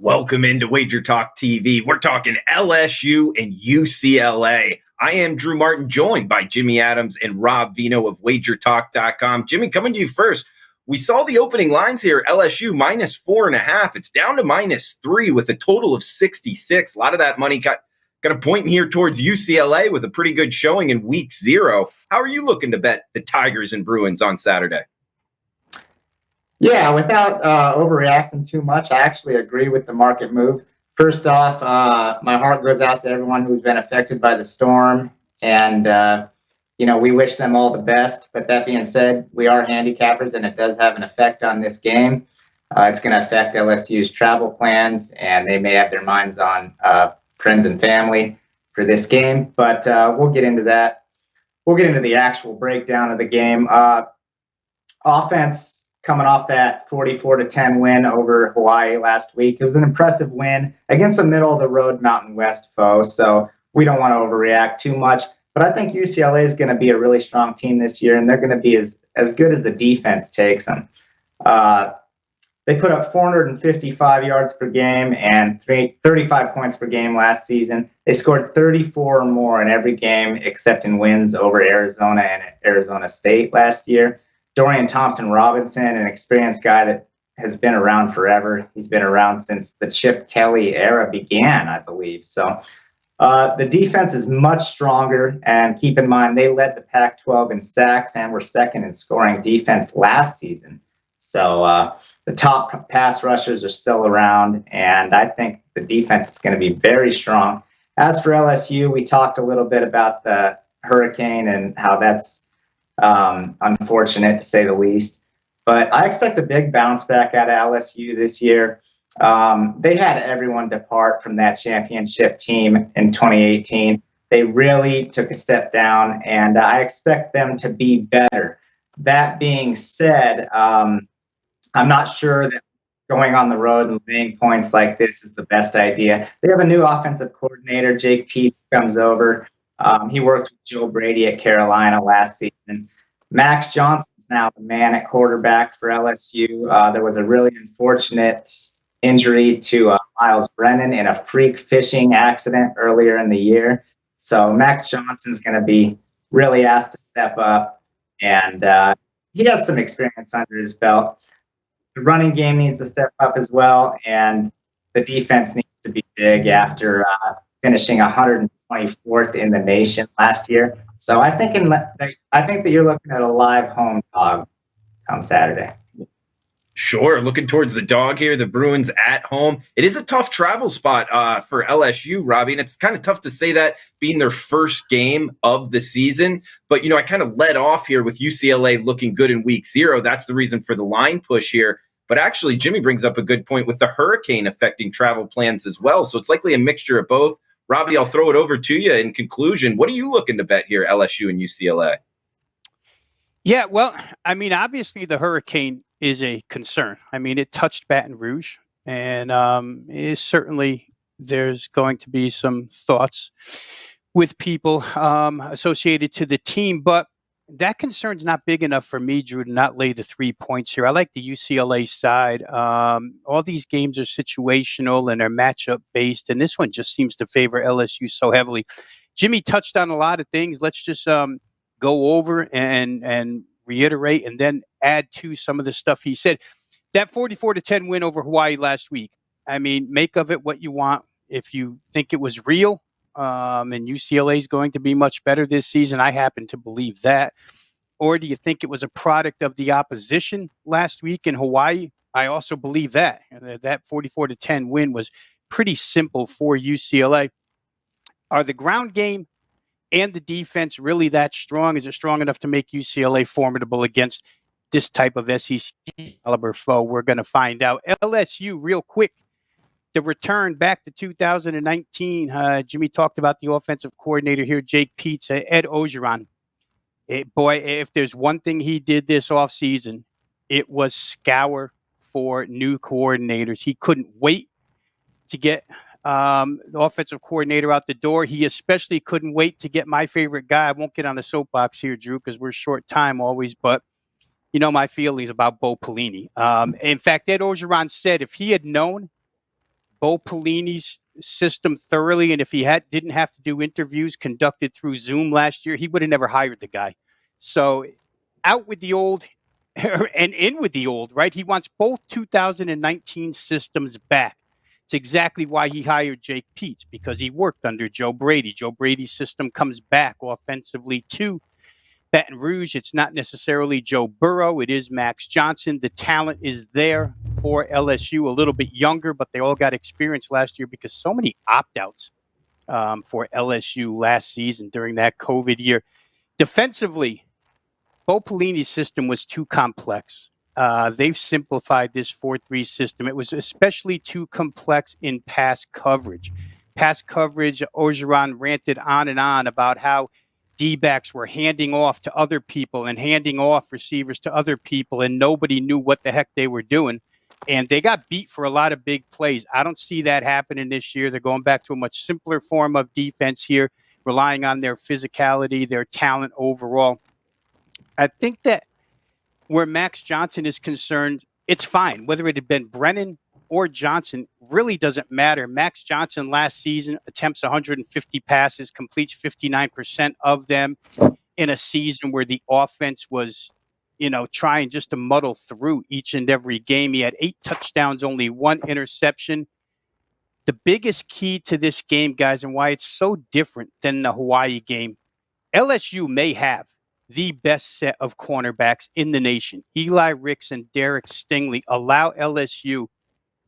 Welcome into WagerTalk TV. We're talking LSU and UCLA. I am Drew Martin, joined by Jimmy Adams and Rob Vino of WagerTalk.com. Jimmy, coming to you first. We saw the opening lines here, LSU minus 4.5. It's down to -3 with a total of 66. A lot of that money got a point here towards UCLA with a pretty good showing in week 0. How are you looking to bet the Tigers and Bruins on Saturday? Yeah, without overreacting too much, I actually agree with the market move. First off, my heart goes out to everyone who's been affected by the storm, and we wish them all the best. But that being said, we are handicappers, and it does have an effect on this game. It's going to affect LSU's travel plans, and they may have their minds on friends and family for this game. But we'll get into that. We'll get into the actual breakdown of the game. Offense. Coming off that 44-10 win over Hawaii last week. It was an impressive win against a middle-of-the-road Mountain West foe, so we don't want to overreact too much. But I think UCLA is going to be a really strong team this year, and they're going to be as good as the defense takes them. They put up 455 yards per game and 35 points per game last season. They scored 34 or more in every game except in wins over Arizona and Arizona State last year. Dorian Thompson-Robinson, an experienced guy that has been around forever. He's been around since the Chip Kelly era began, I believe. So the defense is much stronger. And keep in mind, they led the Pac-12 in sacks and were second in scoring defense last season. So the top pass rushers are still around. And I think the defense is going to be very strong. As for LSU, we talked a little bit about the hurricane and how that's unfortunate to say the least, but I expect a big bounce back out of LSU this year. They had everyone depart from that championship team in 2018. They really took a step down, and I expect them to be better. That being said, I'm not sure that going on the road and laying points like this is the best idea. They have a new offensive coordinator. Jake Peetz comes over. He worked with Joe Brady at Carolina last season. Max Johnson's now the man at quarterback for LSU. There was a really unfortunate injury to Miles Brennan in a freak fishing accident earlier in the year. So Max Johnson's going to be really asked to step up, and he has some experience under his belt. The running game needs to step up as well, and the defense needs to be big after finishing 124th in the nation last year. So I think that you're looking at a live home dog come Saturday. Sure. Looking towards the dog here, the Bruins at home. It is a tough travel spot for LSU, Robbie, and it's kind of tough to say that being their first game of the season. But, I kind of led off here with UCLA looking good in week 0. That's the reason for the line push here. But actually, Jimmy brings up a good point with the hurricane affecting travel plans as well. So it's likely a mixture of both. Robbie, I'll throw it over to you. In conclusion, what are you looking to bet here, LSU and UCLA? Yeah, well, obviously the hurricane is a concern. It touched Baton Rouge, and there's going to be some thoughts with people associated to the team, but that concern's not big enough for me, Drew, to not lay the 3 points here. I like the UCLA side. All these games are situational and they're matchup based, and this one just seems to favor LSU so heavily. Jimmy touched on a lot of things. Let's just go over and reiterate and then add to some of the stuff he said. That 44-10 win over Hawaii last week, make of it what you want. If you think it was real, and UCLA is going to be much better this season, I happen to believe that. Or do you think it was a product of the opposition last week in Hawaii? I also believe that. That 44-10 win was pretty simple for UCLA. Are the ground game and the defense really that strong? Is it strong enough to make UCLA formidable against this type of SEC caliber foe? We're going to find out. LSU, real quick. The return back to 2019, Jimmy talked about the offensive coordinator here, Jake Peetz, Ed Orgeron. Boy, if there's one thing he did this offseason, it was scour for new coordinators. He couldn't wait to get the offensive coordinator out the door. He especially couldn't wait to get my favorite guy. I won't get on the soapbox here, Drew, because we're short time always, but my feelings about Bo Pelini. In fact, Ed Orgeron said if he had known Bo Pelini's system thoroughly, and if he didn't have to do interviews conducted through Zoom last year, he would have never hired the guy. So out with the old and in with the old, right? He wants both 2019 systems back. It's exactly why he hired Jake Peets, because he worked under Joe Brady. Joe Brady's system comes back offensively to Baton Rouge. It's not necessarily Joe Burrow. It is Max Johnson. The talent is there for LSU, a little bit younger, but they all got experience last year because so many opt-outs for LSU last season during that COVID year. Defensively, Bo Pelini's system was too complex. They've simplified this 4-3 system. It was especially too complex in pass coverage. Pass coverage, Orgeron ranted on and on about how D-backs were handing off to other people and handing off receivers to other people, and nobody knew what the heck they were doing. And they got beat for a lot of big plays. I don't see that happening this year. They're going back to a much simpler form of defense here, relying on their physicality, their talent overall. I think that where Max Johnson is concerned, it's fine. Whether it had been Brennan or Johnson really doesn't matter. Max Johnson last season attempts 150 passes, completes 59% of them in a season where the offense was, trying just to muddle through each and every game. He had 8 touchdowns, only 1 interception. The biggest key to this game, guys, and why it's so different than the Hawaii game, LSU may have the best set of cornerbacks in the nation. Eli Ricks and Derek Stingley allow LSU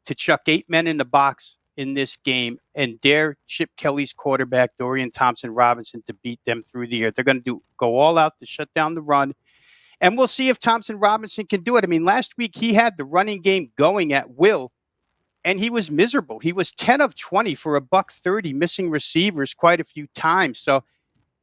to chuck 8 men in the box in this game and dare Chip Kelly's quarterback, Dorian Thompson-Robinson, to beat them through the air. They're going to go all out to shut down the run. And we'll see if Thompson-Robinson can do it. I mean, last week he had the running game going at will, and he was miserable. He was 10 of 20 for $130, missing receivers quite a few times. So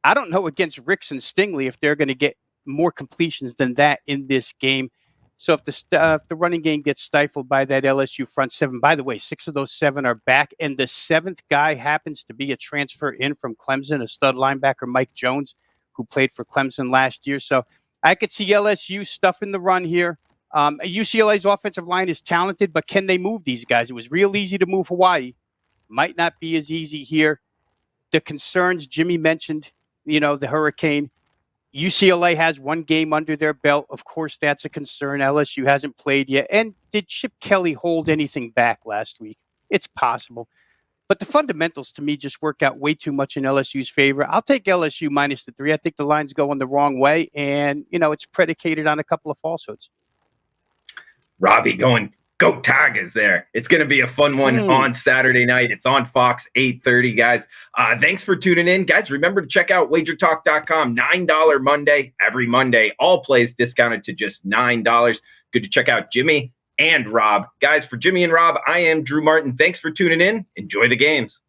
I don't know against Ricks and Stingley if they're going to get more completions than that in this game. So if the running game gets stifled by that LSU front 7, by the way, 6 of those 7 are back, and the 7th guy happens to be a transfer in from Clemson, a stud linebacker, Mike Jones, who played for Clemson last year. So I could see LSU stuffing the run here. UCLA's offensive line is talented, but can they move these guys? It was real easy to move Hawaii. Might not be as easy here. The concerns Jimmy mentioned, the hurricane. UCLA has 1 game under their belt. Of course, that's a concern. LSU hasn't played yet. And did Chip Kelly hold anything back last week? It's possible. But the fundamentals, to me, just work out way too much in LSU's favor. I'll take LSU minus the 3. I think the line's going the wrong way. And, it's predicated on a couple of falsehoods. Robbie going, go Tigers there. It's going to be a fun one on Saturday night. It's on Fox, 8:30, guys. Thanks for tuning in. Guys, remember to check out WagerTalk.com. $9 Monday, every Monday. All plays discounted to just $9. Good to check out Jimmy and Rob. Guys, for Jimmy and Rob, I am Drew Martin. Thanks for tuning in. Enjoy the games.